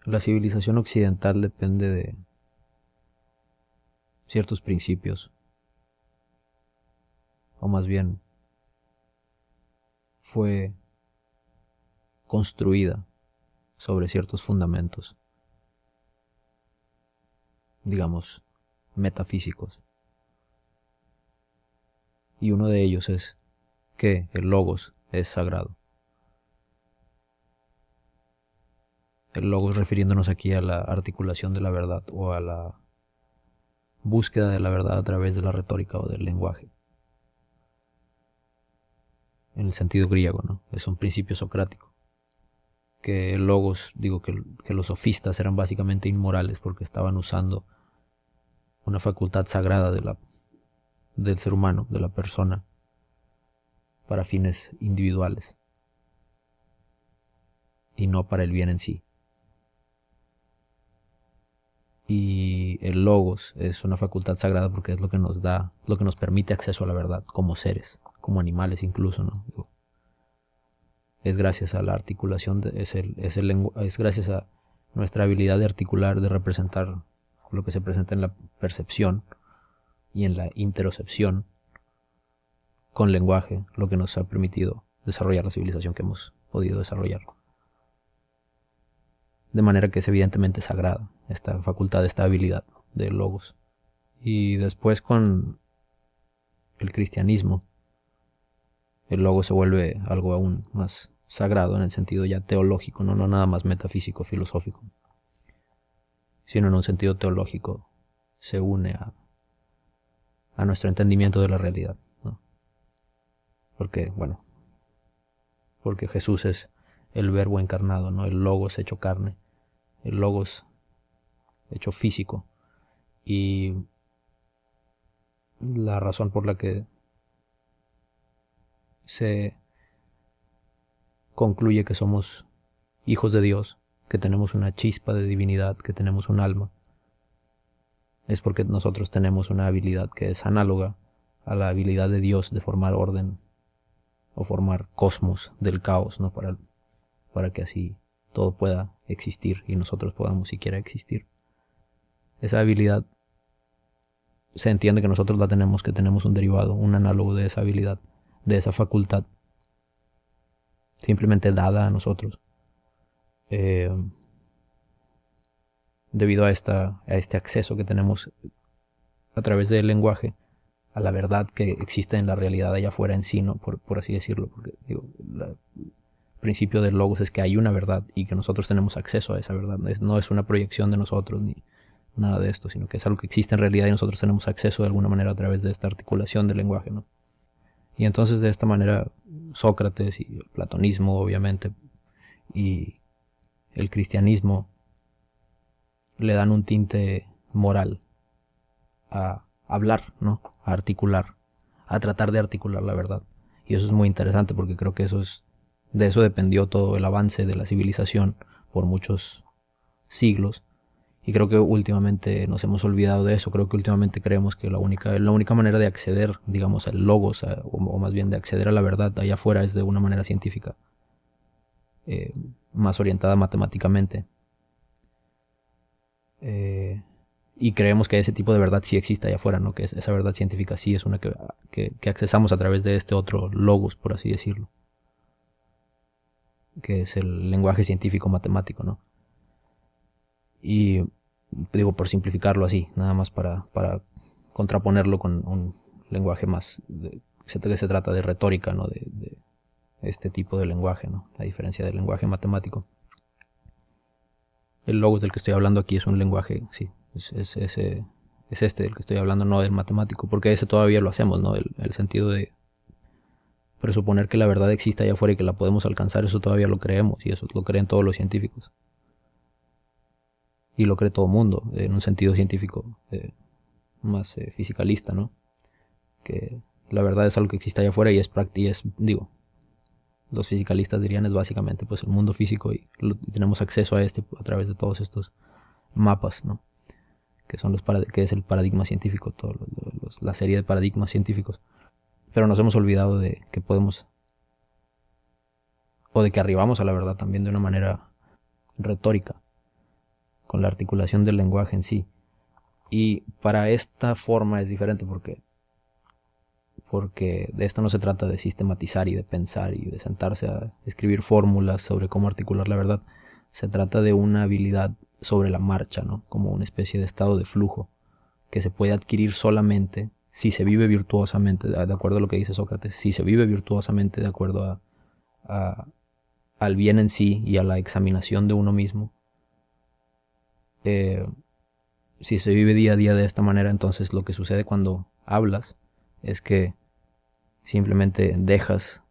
La civilización occidental depende de ciertos principios, o más bien fue construida sobre ciertos fundamentos, digamos, metafísicos. Y uno de ellos es que el logos es sagrado. El logos refiriéndonos aquí a la articulación de la verdad o a la búsqueda de la verdad a través de la retórica o del lenguaje. En el sentido griego, ¿no? Es un principio socrático. Que el logos, digo que los sofistas eran básicamente inmorales porque estaban usando una facultad sagrada del ser humano, de la persona, para fines individuales y no para el bien en sí. Y el logos es una facultad sagrada porque es lo que nos da, lo que nos permite acceso a la verdad como seres, como animales incluso, ¿no? Digo, es gracias a la articulación, es gracias a nuestra habilidad de articular, de representar lo que se presenta en la percepción y en la interocepción con lenguaje, lo que nos ha permitido desarrollar la civilización que hemos podido desarrollar. De manera que es evidentemente sagrada esta facultad, esta habilidad de logos. Y después con el cristianismo, el logos se vuelve algo aún más sagrado en el sentido ya teológico, no nada más metafísico, filosófico, sino en un sentido teológico se une a nuestro entendimiento de la realidad, ¿no? Porque, bueno, porque Jesús es el verbo encarnado, ¿no? El logos hecho carne, el logos hecho físico. Y la razón por la que se concluye que somos hijos de Dios, que tenemos una chispa de divinidad, que tenemos un alma, es porque nosotros tenemos una habilidad que es análoga a la habilidad de Dios de formar orden o formar cosmos del caos, ¿no? Para que así todo pueda existir y nosotros podamos siquiera existir. Esa habilidad se entiende que nosotros la tenemos, que tenemos un derivado, un análogo de esa habilidad, de esa facultad, simplemente dada a nosotros, debido a este acceso que tenemos a través del lenguaje a la verdad que existe en la realidad allá afuera en sí, ¿no? Por así decirlo, porque digo, el principio del logos es que hay una verdad y que nosotros tenemos acceso a esa verdad, no es una proyección de nosotros ni nada de esto, sino que es algo que existe en realidad y nosotros tenemos acceso de alguna manera a través de esta articulación del lenguaje, ¿no? Y entonces de esta manera Sócrates y el platonismo obviamente y el cristianismo le dan un tinte moral a hablar, ¿no? A articular, a tratar de articular la verdad. Y eso es muy interesante porque creo que de eso dependió todo el avance de la civilización por muchos siglos. Y creo que últimamente nos hemos olvidado de eso. Creo que últimamente creemos que la única manera de acceder, digamos, al logos, o más bien de acceder a la verdad allá afuera es de una manera científica, más orientada matemáticamente. Y creemos que ese tipo de verdad sí existe allá afuera, ¿no? Que esa verdad científica sí es una que accesamos a través de este otro logos, por así decirlo, que es el lenguaje científico matemático, ¿no? Y digo, por simplificarlo así, nada más para contraponerlo con un lenguaje más que se trata de retórica, ¿no? De este tipo de lenguaje, ¿no? A diferencia del lenguaje matemático. El logos del que estoy hablando aquí es un lenguaje, sí, es este del que estoy hablando, no del matemático, porque ese todavía lo hacemos, ¿no? El sentido de presuponer que la verdad existe allá afuera y que la podemos alcanzar, eso todavía lo creemos y eso lo creen todos los científicos. Y lo cree todo el mundo, en un sentido científico más fisicalista, ¿no? Que la verdad es algo que existe allá afuera y digo, los fisicalistas dirían es básicamente pues el mundo físico y tenemos acceso a a través de todos estos mapas, ¿no? Que es el paradigma científico, la serie de paradigmas científicos. Pero nos hemos olvidado de que podemos, o de que arribamos a la verdad también de una manera retórica, con la articulación del lenguaje en sí. Y para esta forma es diferente porque de esto no se trata de sistematizar y de pensar y de sentarse a escribir fórmulas sobre cómo articular la verdad. Se trata de una habilidad sobre la marcha, ¿no? Como una especie de estado de flujo que se puede adquirir solamente si se vive virtuosamente, de acuerdo a lo que dice Sócrates, si se vive virtuosamente de acuerdo al bien en sí y a la examinación de uno mismo. Si se vive día a día de esta manera, entonces lo que sucede cuando hablas es que simplemente dejas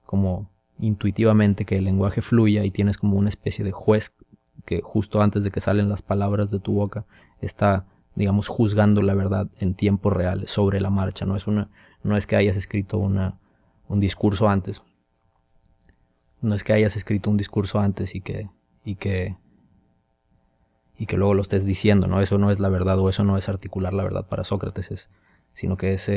como intuitivamente que el lenguaje fluya y tienes como una especie de juez que justo antes de que salen las palabras de tu boca está, digamos, juzgando la verdad en tiempo real sobre la marcha. No es que hayas escrito un discurso antes. No es que hayas escrito un discurso antes y que luego lo estés diciendo, ¿no? Eso no es la verdad, o eso no es articular la verdad para Sócrates, sino que es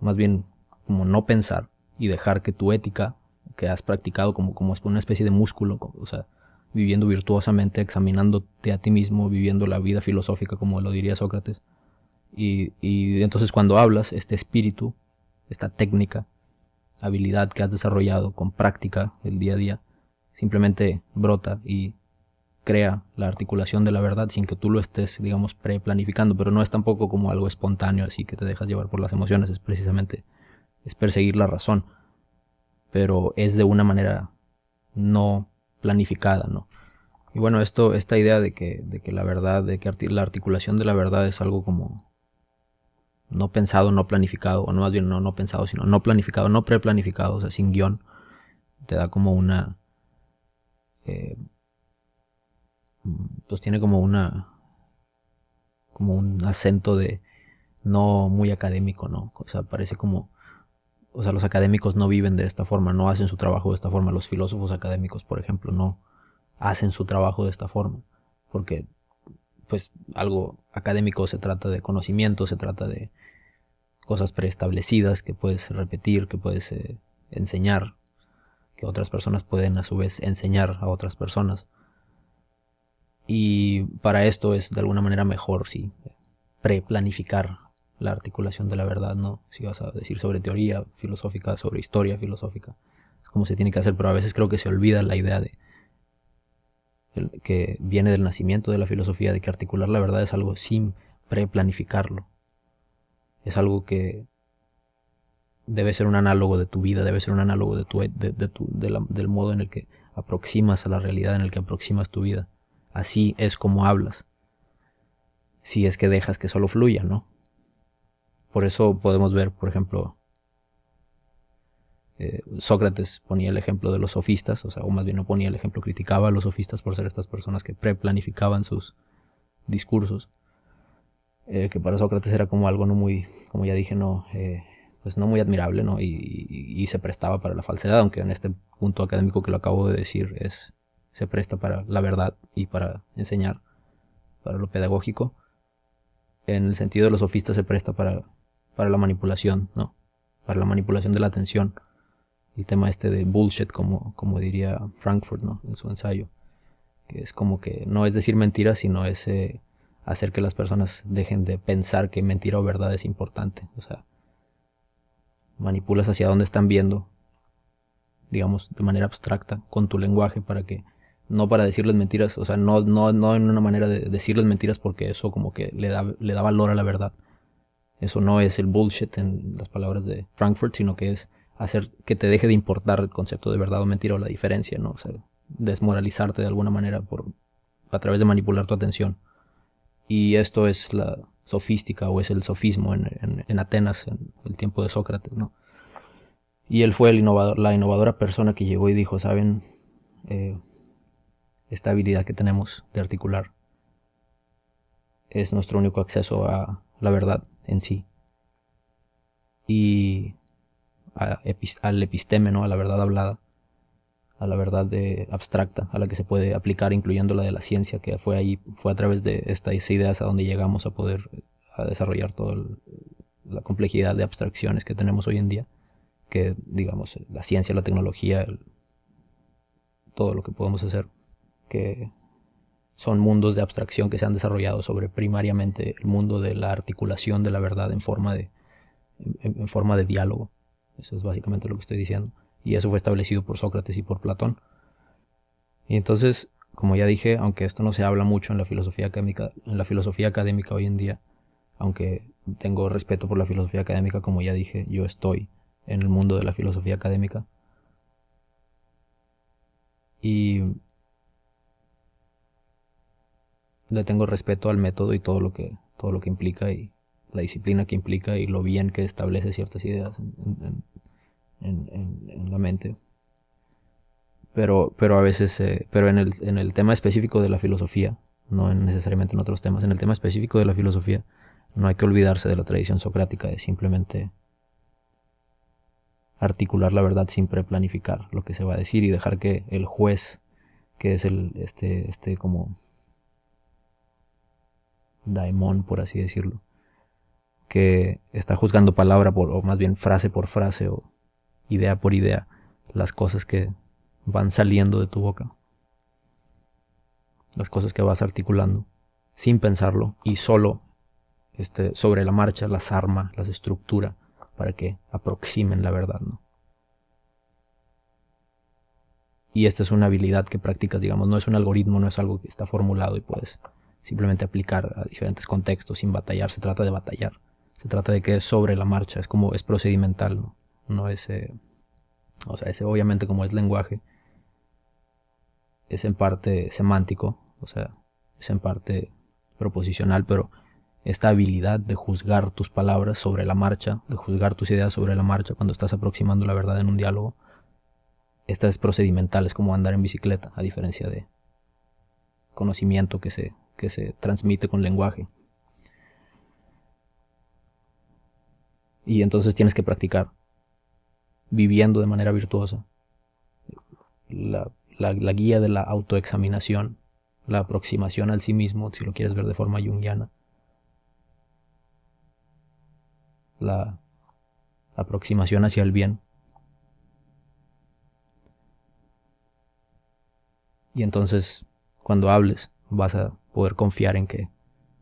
más bien como no pensar y dejar que tu ética, que has practicado como una especie de músculo, o sea, viviendo virtuosamente, examinándote a ti mismo, viviendo la vida filosófica, como lo diría Sócrates. Y entonces cuando hablas, este espíritu, esta técnica, habilidad que has desarrollado con práctica del día a día, simplemente brota y crea la articulación de la verdad sin que tú lo estés, digamos, preplanificando, pero no es tampoco como algo espontáneo, así que te dejas llevar por las emociones, es precisamente, es perseguir la razón, pero es de una manera no planificada, ¿no? Y bueno, esta idea de que la verdad, de que la articulación de la verdad es algo como no pensado, no planificado, o no más bien no pensado, sino no planificado, no preplanificado, o sea, sin guión, te da como una... pues tiene como un acento de no muy académico, ¿no? O sea, parece como, o sea, los académicos no viven de esta forma, no hacen su trabajo de esta forma. Los filósofos académicos, por ejemplo, no hacen su trabajo de esta forma, porque pues algo académico se trata de conocimiento, se trata de cosas preestablecidas que puedes repetir, que puedes enseñar, que otras personas pueden a su vez enseñar a otras personas. Y para esto es de alguna manera mejor, sí, preplanificar la articulación de la verdad, ¿no? Si vas a decir sobre teoría filosófica, sobre historia filosófica, es como se tiene que hacer, pero a veces creo que se olvida la idea de que viene del nacimiento de la filosofía, de que articular la verdad es algo sin preplanificarlo. Es algo que debe ser un análogo de tu vida, debe ser un análogo del modo en el que aproximas a la realidad, en el que aproximas tu vida. Así es como hablas, si es que dejas que solo fluya, ¿no? Por eso podemos ver, por ejemplo, Sócrates ponía el ejemplo de los sofistas, o más bien no ponía el ejemplo, criticaba a los sofistas por ser estas personas que preplanificaban sus discursos, que para Sócrates era como algo no muy, como ya dije, pues no muy admirable, ¿no? Y se prestaba para la falsedad, aunque en este punto académico que lo acabo de decir se presta para la verdad y para enseñar, para lo pedagógico. En el sentido de los sofistas se presta para la manipulación, ¿no? Para la manipulación de la atención. El tema de bullshit, como diría Frankfurt, ¿no? En su ensayo. Que es como que no es decir mentiras, sino es hacer que las personas dejen de pensar que mentira o verdad es importante. O sea, manipulas hacia dónde están viendo, digamos, de manera abstracta, con tu lenguaje no para decirles mentiras, o sea, no en una manera de decirles mentiras porque eso como que le da valor a la verdad. Eso no es el bullshit en las palabras de Frankfurt, sino que es hacer que te deje de importar el concepto de verdad o mentira o la diferencia, ¿no? O sea, desmoralizarte de alguna manera a través de manipular tu atención. Y esto es la sofística o es el sofismo en Atenas, en el tiempo de Sócrates, ¿no? Y él fue la innovadora persona que llegó y dijo, ¿saben? Esta habilidad que tenemos de articular es nuestro único acceso a la verdad en sí. Y al episteme, ¿no? A la verdad hablada, a la verdad abstracta, a la que se puede aplicar, incluyendo la de la ciencia, que fue a través de estas ideas a donde llegamos a poder desarrollar toda la complejidad de abstracciones que tenemos hoy en día, que digamos la ciencia, la tecnología, todo lo que podemos hacer, que son mundos de abstracción que se han desarrollado sobre primariamente el mundo de la articulación de la verdad en forma de diálogo. Eso es básicamente lo que estoy diciendo. Y eso fue establecido por Sócrates y por Platón. Y entonces, como ya dije, aunque esto no se habla mucho en la filosofía académica hoy en día, aunque tengo respeto por la filosofía académica, como ya dije, yo estoy en el mundo de la filosofía académica. Y le tengo respeto al método y todo lo que implica, y la disciplina que implica, y lo bien que establece ciertas ideas en la mente. Pero a veces, pero en el tema específico de la filosofía, no necesariamente en otros temas, en el tema específico de la filosofía, no hay que olvidarse de la tradición socrática de simplemente articular la verdad sin preplanificar lo que se va a decir y dejar que el juez, que es este como daemón, por así decirlo, que está juzgando palabra o más bien frase por frase o idea por idea, las cosas que van saliendo de tu boca, las cosas que vas articulando sin pensarlo y solo sobre la marcha las arma, las estructura para que aproximen la verdad, ¿no? Y esta es una habilidad que practicas, digamos, no es un algoritmo, no es algo que está formulado y puedes simplemente aplicar a diferentes contextos sin batallar. Se trata de batallar, se trata de que es sobre la marcha, es procedimental, ¿no? No es, o sea, ese obviamente, como es lenguaje, es en parte semántico, o sea, es en parte proposicional, pero esta habilidad de juzgar tus palabras sobre la marcha, de juzgar tus ideas sobre la marcha cuando estás aproximando la verdad en un diálogo, esta es procedimental, es como andar en bicicleta, a diferencia de conocimiento que se transmite con lenguaje. Y entonces tienes que practicar, viviendo de manera virtuosa, la guía de la autoexaminación, la aproximación al sí mismo, si lo quieres ver de forma junguiana, la aproximación hacia el bien. Y entonces, cuando hables, vas a poder confiar en que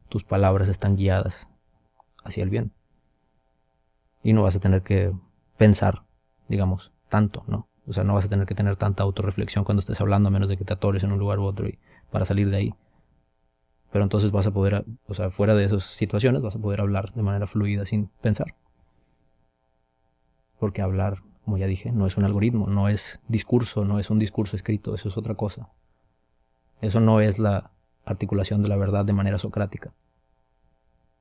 tus palabras están guiadas hacia el bien. Y no vas a tener que pensar, digamos, tanto, ¿no? O sea, no vas a tener que tener tanta autorreflexión cuando estés hablando, a menos de que te atores en un lugar u otro y para salir de ahí. Pero entonces vas a poder, o sea, fuera de esas situaciones, vas a poder hablar de manera fluida sin pensar. Porque hablar, como ya dije, no es un algoritmo, no es discurso, no es un discurso escrito, eso es otra cosa. Eso no es la articulación de la verdad de manera socrática.